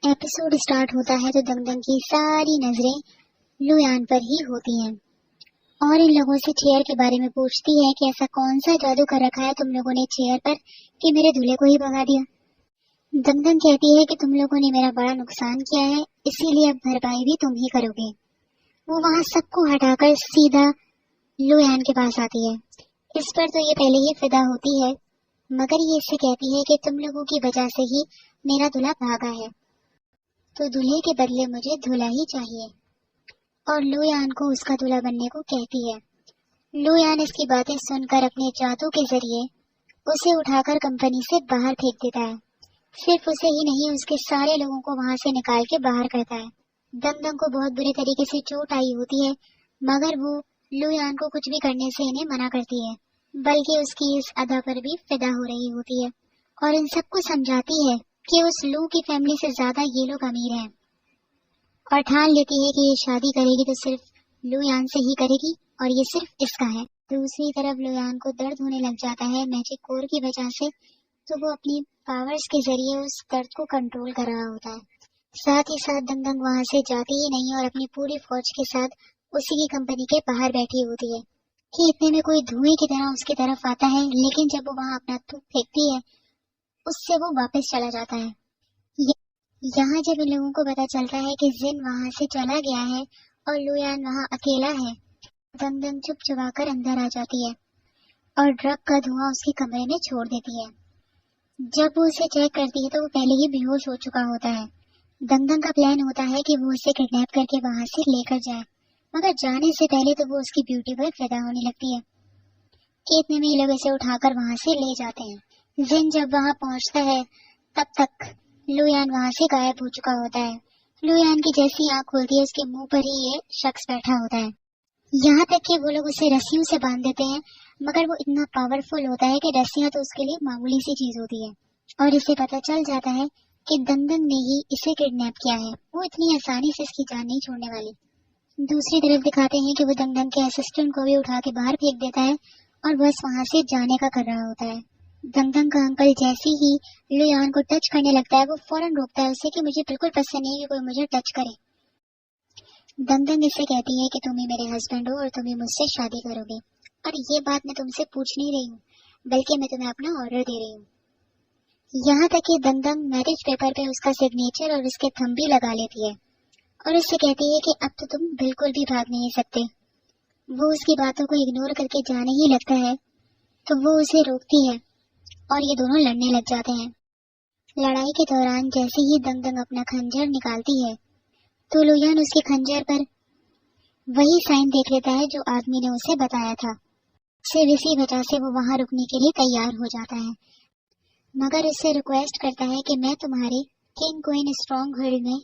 Episode start होता है तो दंगदंग की सारी नजरें लुयान पर ही होती हैं और इन लोगों से चेयर के बारे में पूछती है कि ऐसा कौन सा जादू कर रखा है तुम लोगों ने चेयर पर कि मेरे दूल्हे को ही भगा दिया। दंगदंग कहती है कि तुम लोगों ने मेरा बड़ा नुकसान किया है, इसीलिए अब भरपाई भी तुम ही करोगे। वो वहाँ सबको हटाकर सीधा लुयान के पास आती है। इस पर तो ये पहले ही फिदा होती है, मगर ये इससे कहती है कि तुम लोगों की वजह से ही मेरा दूल्हा भागा है, तो दूल्हे के बदले मुझे दूल्हा ही चाहिए। और लुयान को उसका दूल्हा बनने को कहती है। लुयान इसकी बातें सुनकर अपने जादू के जरिए उसे उठाकर कंपनी से बाहर फेंक देता है। सिर्फ उसे ही नहीं, उसके सारे लोगों को वहां से निकाल के बाहर करता है। दंगदंग को बहुत बुरी तरीके से चोट आई होती है, मगर वो लुयान को कुछ भी करने से इन्हें मना करती है, बल्कि उसकी इस अदा पर भी फिदा हो रही होती है और इन सबको समझाती है कि उस लू की फैमिली से ज्यादा ये लोग अमीर हैं और ठान लेती है कि ये शादी करेगी तो सिर्फ लुयान से ही करेगी और ये सिर्फ इसका है। दूसरी तरफ लुयान को दर्द होने लग जाता है मैजिक कोर की वजह से, तो वो अपनी पावर्स के जरिए उस दर्द को कंट्रोल कर रहा होता है। साथ ही साथ दंगदंग वहां से जाती ही नहीं और अपनी पूरी फौज के साथ उसी की कंपनी के बाहर बैठी होती है कि इतने में कोई धुएं की तरह उसकी तरफ आता है, लेकिन जब वो वहां अपना थूक फेंकती है उससे वो वापस चला जाता है। यहाँ जब इन लोगों को पता चलता है कि जिन वहां से चला गया है और लुयान वहां अकेला है, दंगदंग चुप चुपाकर अंदर आ जाती है और ड्रग का धुआं उसके कमरे में छोड़ देती है। जब वो उसे चेक करती है तो वो पहले ही बेहोश हो चुका होता है। दंगदंग का प्लान होता है कि वो उसे किडनैप करके वहां से लेकर जाए, मगर जाने से पहले तो वो उसकी ब्यूटी पर फिदा होने लगती है कि इतने में ये लोग इसे उठाकर वहां से ले जाते हैं। जिन जब वहां पहुंचता है तब तक लुयान वहां से गायब हो चुका होता है। लुयान की जैसी आंख खुलती है उसके मुंह पर ही ये शख्स बैठा होता है। यहाँ तक कि वो लोग उसे रस्सियों से बांध देते हैं, मगर वो इतना पावरफुल होता है कि रस्सियां तो उसके लिए मामूली सी चीज होती है और इसे पता चल जाता है कि दंगदंग ने ही इसे किडनैप किया है। वो इतनी आसानी से इसकी जान नहीं छोड़ने वाली। दूसरी तरफ दिखाते हैं कि वो दंगदंग के असिस्टेंट को भी उठा के बाहर फेंक देता है और बस वहां से जाने का कर रहा होता है। दंगदंग का अंकल जैसे ही लुयान को टच करने लगता है वो फौरन रोकता है उसे कि मुझे बिल्कुल पसंद नहीं है कि कोई मुझे टच करे। दंगदंग इससे कहती है कि तुम ही मेरे हस्बैंड हो और तुम ही मुझसे शादी करोगे, और ये बात मैं तुमसे पूछ नहीं रही हूँ, बल्कि मैं तुम्हें अपना ऑर्डर दे रही हूँ। यहाँ तक कि दंगदंग मैरिज पेपर पे उसका सिग्नेचर और उसके थंब भी लगा लेती है और उससे कहती है कि अब तो तुम बिल्कुल भी भाग नहीं सकते। वो उसकी बातों को इग्नोर करके जाने ही लगता है तो वो उसे रोकती है और ये दोनों लड़ने लग जाते हैं। लड़ाई के दौरान जैसे ही दंगदंग अपना खंजर निकालती है तो लुयान उसके खंजर पर वही साइन देख लेता है जो आदमी ने उसे बताया था। सिर्फ इसी वजह से वो वहां रुकने के लिए तैयार हो जाता है, मगर उससे रिक्वेस्ट करता है कि मैं तुम्हारे किंग क्वीन स्ट्रॉन्ग होल्ड में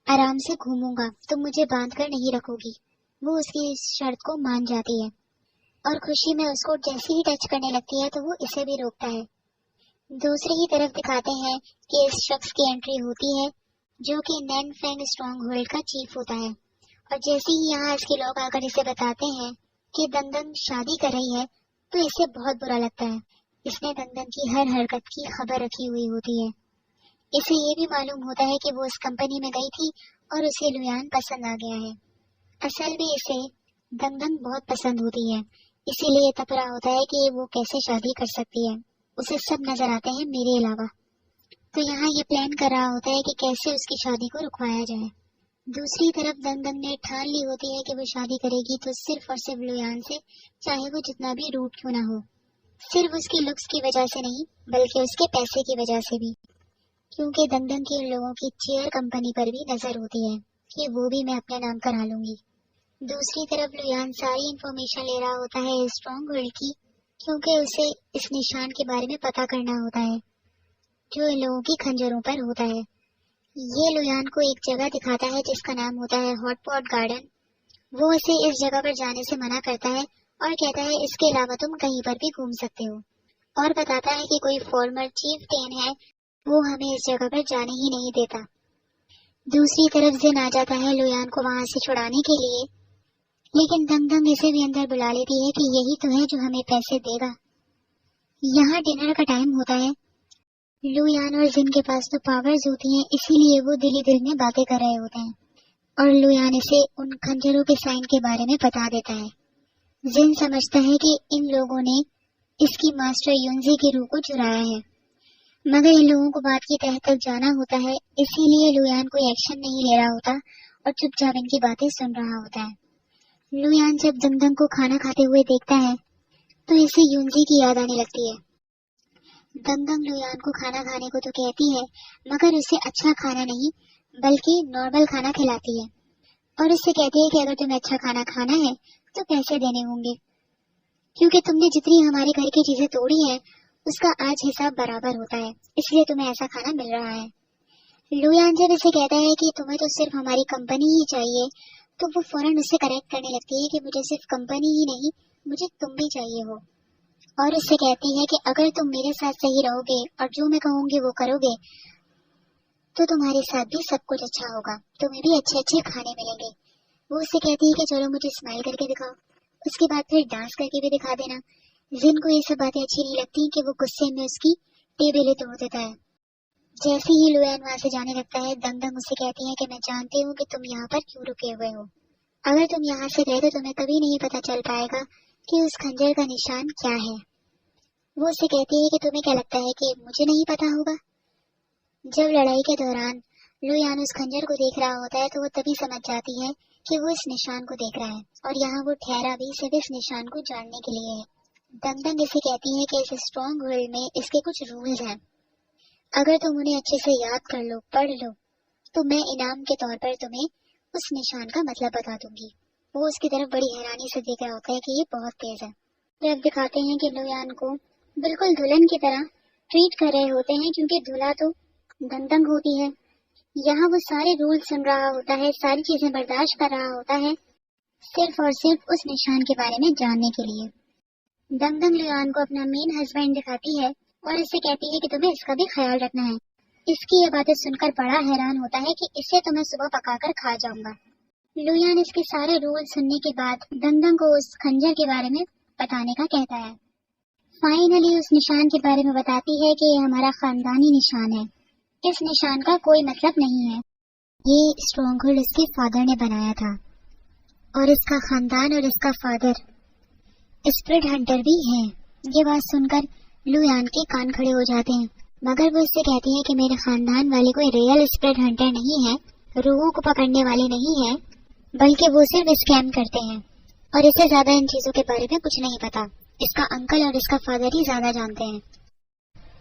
आराम से घूमूंगा, तुम मुझे बांध कर नहीं रखोगी। वो उसकी इस शर्त को मान जाती है और खुशी में उसको जैसे ही टच करने लगती है तो वो इसे भी रोकता है। दूसरी ही तरफ दिखाते हैं कि इस शख्स की एंट्री होती है जो कि नैन फैंग स्ट्रॉन्ग होल्ड का चीफ होता है, और जैसे ही यहाँ इसके लोग आकर इसे बताते हैं कि दंगदंग शादी कर रही है तो इसे बहुत बुरा लगता है। इसने दंगदंग की हर हरकत की खबर रखी हुई होती है। इसे ये भी मालूम होता है कि वो उस कंपनी में गई थी और उसे लुयान पसंद आ गया है। असल में इसे दंगदंग बहुत पसंद होती है, इसीलिए तप रहा होता है कि वो कैसे शादी कर सकती है। उसे सब नजर आते हैं मेरे अलावा, तो यहाँ ये प्लान कर रहा होता है कि कैसे उसकी शादी को रुकवाया जाए। दूसरी तरफ दंगदंग ने ठान ली होती है कि वो शादी करेगी तो सिर्फ और सिर्फ लुयान से, चाहे वो जितना भी रूट क्यों ना हो। सिर्फ उसकी लुक्स की वजह से नहीं, बल्कि उसके पैसे की वजह से भी, क्योंकि दंगदंग के लोगों की चेयर कंपनी पर भी नजर होती है कि वो भी मैं अपने नाम करा लूंगी। दूसरी तरफ लुयान सारी इंफॉर्मेशन ले रहा होता है स्ट्रॉन्ग होल्ड की, क्योंकि उसे इस निशान के बारे में पता करना होता है जो इन लोगों की खंजरों पर होता है। ये लुयान को एक जगह दिखाता है जिसका नाम होता है हॉट पॉट गार्डन। वो इसे इस जगह पर जाने से मना करता है और कहता है इसके अलावा तुम कहीं पर भी घूम सकते हो, और बताता है कि कोई फॉर्मर चीफ टेन है, वो हमें इस जगह पर जाने ही नहीं देता। दूसरी तरफ जिन आ जाता है लुयान को वहां से छुड़ाने के लिए, लेकिन दंगदंग इसे भी अंदर बुला लेती है कि यही तो है जो हमें पैसे देगा। यहाँ डिनर का टाइम होता है लुयान और जिन के पास तो पावर्स होती हैं, इसीलिए वो दिल ही दिल में बातें कर रहे होते हैं और लुयान इसे उन खंजरों के साइन के बारे में बता देता है। जिन समझता है कि इन लोगों ने इसकी मास्टर युनजी की रूह को चुराया है, मगर इन लोगों को बात की तह तक जाना होता है, इसीलिए लुयान कोई एक्शन नहीं ले रहा होता और चुपचाप इनकी बातें सुन रहा होता है। लुयान जब दंगदंग को खाना खाते हुए देखता है तो इसे युनजी की याद आने लगती है। दंगदंग लुयान को खाना खाने को तो कहती है, मगर उसे अच्छा खाना नहीं बल्कि नॉर्मल खाना खिलाती है और उससे कहती है कि अगर तुम्हें अच्छा खाना खाना है तो पैसे देने होंगे, क्योंकि तुमने जितनी हमारे घर की चीजें तोड़ी हैं उसका आज हिसाब बराबर होता है, इसलिए तुम्हें ऐसा खाना मिल रहा है। लुयान जब इसे कहता है कि तुम्हें तो सिर्फ हमारी कंपनी ही चाहिए, तो वो फौरन उससे करेक्ट करने लगती है कि मुझे सिर्फ कंपनी ही नहीं, मुझे तुम भी चाहिए हो, और उससे कहती है कि अगर तुम मेरे साथ सही रहोगे और जो मैं कहूँगी वो करोगे तो तुम्हारे साथ भी सब कुछ अच्छा होगा, तुम्हें भी अच्छे अच्छे खाने मिलेंगे। वो उससे कहती है कि चलो मुझे स्माइल करके दिखाओ, उसके बाद फिर डांस करके भी दिखा देना। जिन को ये सब बातें अच्छी नहीं लगती कि वो गुस्से में उसकी टेबलें तोड़ देता है। जैसे ही लुयान वहाँ से जाने लगता है, दंगदंग उससे कहती है कि मैं जानती हूँ कि तुम यहाँ पर क्यों रुके हुए हो, अगर तुम यहाँ से गए तो तुम्हें कभी नहीं पता चल पाएगा कि उस खंजर का निशान क्या है। वो उससे कहती है कि तुम्हें क्या लगता है कि मुझे नहीं पता होगा। जब लड़ाई के दौरान लुयान उस खंजर को देख रहा होता है तो वो तभी समझ जाती है कि वो इस निशान को देख रहा है और यहाँ वो ठहरा भी सिर्फ इस निशान को जानने के लिए है। दंगदंग इसे कहती है कि इस स्ट्रॉन्ग वर्ल्ड में इसके कुछ रूल्स हैं, अगर तुम उन्हें अच्छे से याद कर लो, पढ़ लो, तो मैं इनाम के तौर पर तुम्हें उस निशान का मतलब बता दूंगी। वो उसकी तरफ बड़ी हैरानी से देख रहा होता है कि ये बहुत तेज है। जब दिखाते हैं कि लुयान को बिल्कुल दुल्हन की तरह ट्रीट कर रहे होते हैं, क्योंकि दूल्हा तो दंगदंग होती है। यहाँ वो सारे रूल सुन रहा होता है, सारी चीजें बर्दाश्त कर रहा होता है, सिर्फ और सिर्फ उस निशान के बारे में जानने के लिए। दंगदंग लुयान को अपना मेन हस्बैंड दिखाती है और इससे कहती है कि तुम्हें इसका भी ख्याल रखना है। इसकी ये बातें सुनकर बड़ा हैरान होता है कि इसे तो मैं सुबह पकाकर खा जाऊंगा। लुयान इसके सारे रूल सुनने के बाद दंगदंग को उस खंजर के बारे में बताने का कहता है। फाइनली उस निशान के बारे में बताती है कि ये हमारा खानदानी निशान है, इस निशान का कोई मतलब नहीं है, ये स्ट्रॉन्गहोल्ड उसके फादर ने बनाया था और इसका खानदान और इसका फादर स्प्रिट हंटर भी है। ये बात सुनकर लुयान के कान खड़े हो जाते हैं, मगर वो इससे कहती है कि मेरे खानदान वाले कोई रियल स्प्रिट हंटर नहीं है, रूहों को पकड़ने वाले नहीं है, बल्कि वो सिर्फ स्कैम करते हैं और इससे ज्यादा इन चीजों के बारे में कुछ नहीं पता। इसका अंकल और इसका फादर ही ज्यादा जानते हैं।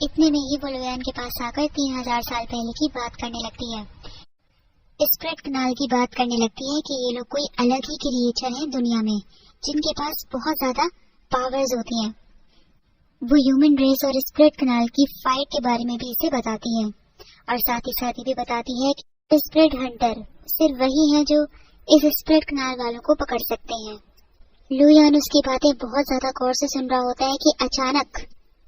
इतने में ही वो लुयान के पास आकर 3000 साल पहले की बात करने लगती है, स्प्रिट कनाल की बात करने लगती है कि ये लोग कोई अलग ही क्रिएचर हैं दुनिया में, जिनके पास बहुत ज्यादा पावर्स होती हैं। वो ह्यूमन रेस और स्प्रिट कनाल की फाइट के बारे में भी इसे बताती है और साथ ही ये भी बताती है कि स्प्रिट हंटर सिर्फ वही है जो इस स्प्रिट कनाल वालों को पकड़ सकते हैं। लुयान उसकी बातें बहुत ज्यादा गौर से सुन रहा होता है कि अचानक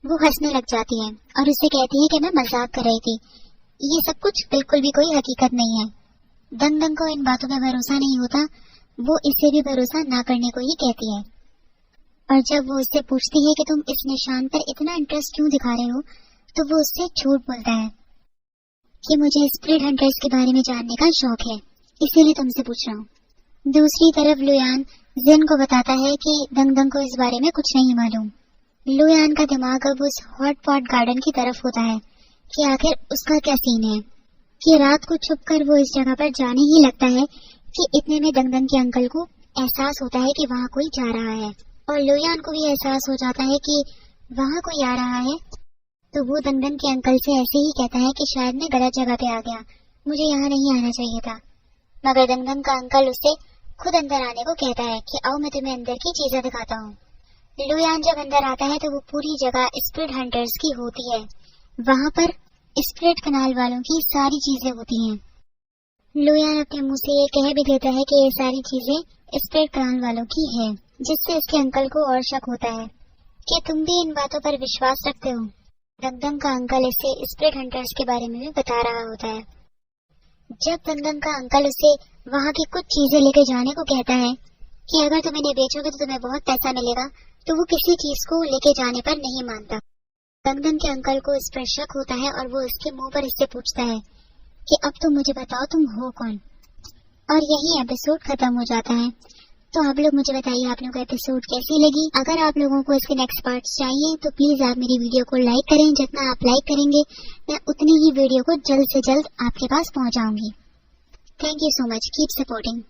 वो हंसने लग जाती है और उससे कहती है कि मैं मजाक कर रही थी, ये सब कुछ बिल्कुल भी कोई हकीकत नहीं है। दंगदंग को इन बातों पर भरोसा नहीं होता, वो इससे भी भरोसा ना करने को ही कहती है। और जब वो उससे पूछती है कि तुम इस निशान पर इतना इंटरेस्ट क्यों दिखा रहे हो, तो वो उससे झूठ बोलता है कि मुझे स्प्रिट हंटर्स के बारे में जानने का शौक है, इसीलिए तुमसे पूछ रहा हूँ। दूसरी तरफ लुयान जिन को बताता है कि दंगदंग को इस बारे में कुछ नहीं मालूम। लुयान का दिमाग अब उस हॉट पॉट गार्डन की तरफ होता है कि आखिर उसका क्या सीन है, कि रात को छुपकर वो इस जगह पर जाने ही लगता है कि इतने में दंगदंग के अंकल को एहसास होता है कि वहाँ कोई जा रहा है और लुयान को भी एहसास हो जाता है कि वहाँ कोई आ रहा है। तो वो दंगदंग के अंकल से ऐसे ही कहता है कि शायद मैं गलत जगह पे आ गया, मुझे यहाँ नहीं आना चाहिए था। मगर दंगदंग का अंकल उससे खुद अंदर आने को कहता है कि आओ मैं तुम्हें अंदर की चीजें दिखाता हूँ। लुयान जब अंदर आता है तो वो पूरी जगह स्प्रिट हंटर्स की होती है, वहाँ पर स्प्रिट कनाल वालों की सारी चीजें होती हैं। लुयान अपने मुंह से ये कह भी देता है कि ये सारी चीजें स्प्रिट कनाल वालों की है, जिससे उसके अंकल को और शक होता है कि तुम भी इन बातों पर विश्वास रखते हो। दंगदंग का अंकल इसे स्प्रिट हंटर्स के बारे में भी बता रहा होता है। जब दंगदंग का अंकल उसे वहाँ की कुछ चीजें लेके जाने को कहता है कि अगर तुम इन्हें बेचोगे तो तुम्हें बहुत पैसा मिलेगा, तो वो किसी चीज को लेके जाने पर नहीं मानता। दंगदंग के अंकल को इस पर शक होता है और वो इसके मुंह पर इससे पूछता है कि अब तुम मुझे बताओ तुम हो कौन। और यही एपिसोड खत्म हो जाता है। तो आप लोग मुझे बताइए आप लोगों को एपिसोड कैसी लगी। अगर आप लोगों को इसके नेक्स्ट पार्ट्स चाहिए तो प्लीज आप मेरी वीडियो को लाइक करें। जितना आप लाइक करेंगे मैं उतनी ही वीडियो को जल्द से जल्द आपके पास पहुंचाऊंगी। Thank you so much, keep supporting.